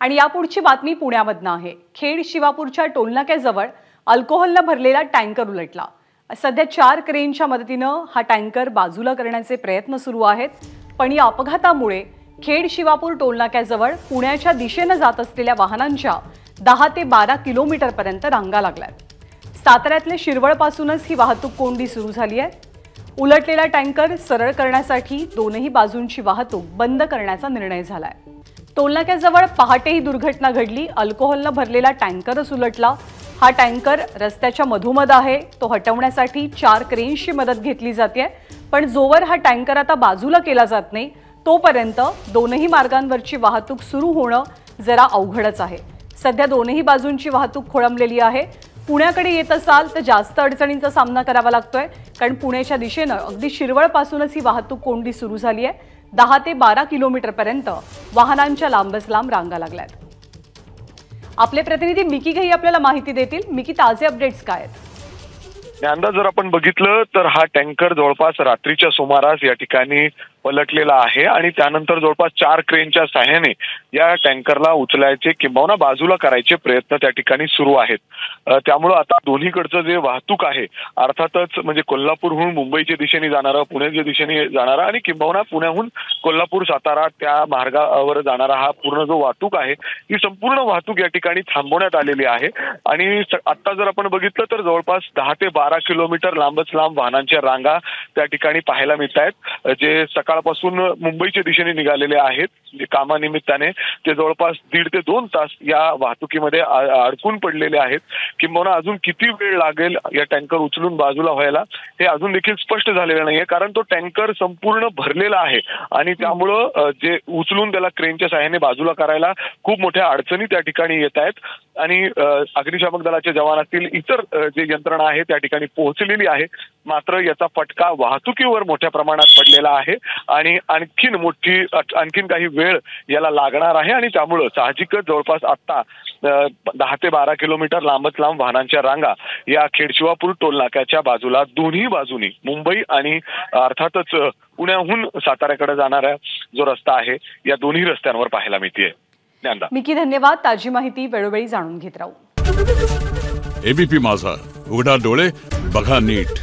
आणि यापुढची बातमी पुण्यामधनं आहे। खेड शिवापूरच्या टोलनाक्याजवळ अल्कोहोलने भरलेला टँकर उलटला। सध्या 4 क्रेनच्या मदतीनं हा टँकर बाजूला करण्याचे प्रयत्न सुरू आहेत, पण या अपघातामुळे खेड शिवापूर टोलनाक्याजवळ पुण्याच्या दिशेने जात असलेल्या वाहनांच्या 10 ते 12 किलोमीटरपर्यंत रांगा लागल्यात। साताऱ्यातल्या शिरवळपासूनच ही वाहतूक कोंडी सुरू झाली आहे। उलटलेला टँकर सरळ करण्यासाठी दोनही बाजूंची वाहतूक बंद करण्याचा निर्णय झालाय। टोलनाक्याजवळ पहाटे ही दुर्घटना घडली। अल्कोहोलने भरलेला टँकरच उलटला। हा टँकर रस्त्याच्या मधोमध आहे। तो हटवण्यासाठी 4 क्रेन्सची मदत घेतली जाते, पण जोवर हा टँकर आता बाजूला केला जात नाही तोपर्यंत दोनही मार्गांवरची वाहतूक सुरू होणं जरा अवघडच आहे। सध्या दोनही बाजूंची वाहतूक खोळंबलेली आहे। पुण्याकडे येत असाल तर जास्त अडचणींचा सामना करावा लागतोय, कारण पुण्याच्या दिशेने अगदी शिरवळपासूनच ही वाहतूक कोंडी सुरू झाली आहे। 10 ते 12 किलोमीटरपर्यंत वाहनांच्या लांबच लांब रांगा लागल्यात। आपले प्रतिनिधी मिकी घई आपल्याला माहिती देतील। मिकी, ताजे अपडेट्स काय आहेत? अंदाज जर आपण बघितलं तर हा टँकर जवळपास रात्रीच्या सुमारास या ठिकाणी पलटलेला आहे आणि त्यानंतर जवळपास 4 क्रेनच्या सहाय्याने या टँकरला उचलायचे किंवा बाजूला करायचे प्रयत्न त्या ठिकाणी सुरू आहेत। त्यामुळे आता दोन्हीकडचं जे वाहतूक आहे, अर्थातच म्हणजे कोल्हापूरहून मुंबईच्या दिशेने जाणारा, पुण्याच्या दिशेने जाणारा आणि किंवा पुण्याहून कोल्हापूर सातारा त्या मार्गावर जाणारा हा पूर्ण जो वाहतूक आहे, ही संपूर्ण वाहतूक या ठिकाणी थांबवण्यात आलेली आहे। आणि आता जर आपण बघितलं तर जवळपास 10 ते 12 किलोमीटर लांबच लांब वाहनांच्या रांगा त्या ठिकाणी पाहायला मिळत आहेत, जे सकाळपासून मुंबईच्या दिशेने निघालेले आहेत। कामानिमित्ताने ते जवळपास 1.5 ते 2 तास या वाहतुकीमध्ये अडकून पडलेले आहेत। किंवा अजून किती वेळ लागेल या टँकर उचलून बाजूला व्हायला हे अजून देखील स्पष्ट झालेलं नाहीये, कारण तो टँकर संपूर्ण भरलेला आहे आणि त्यामुळं जे उचलून त्याला क्रेनच्या सहाय्याने बाजूला करायला खूप मोठ्या अडचणी त्या ठिकाणी येत आहेत। आणि अग्निशामक दलाच्या जवानातील इतर जे यंत्रणा आहे त्या ठिकाणी पोहोचलेली आहे, मात्र याचा फटका वाहतुकीवर मोठ्या प्रमाणात पडलेला आहे आणि आणखीन काही वेळ याला लागणार आहे। आणि त्यामुळे साहजिकच जवळपास आता 10 ते 12 किलोमीटर लांबच लांब वाहनांच्या रांगा या खेडशिवापूर टोलनाक्याच्या बाजूला दोन्ही बाजूनी मुंबई आणि अर्थातच पुण्याहून साताऱ्याकडे जाणारा जो रस्ता आहे या दोन्ही रस्त्यांवर पाहायला मिळते। मिकी, धन्यवाद। ताजी माहिती वेळोवेळी जाणून घेत राहू। एबीपी माझा, उघडा डोळे बघा नीट।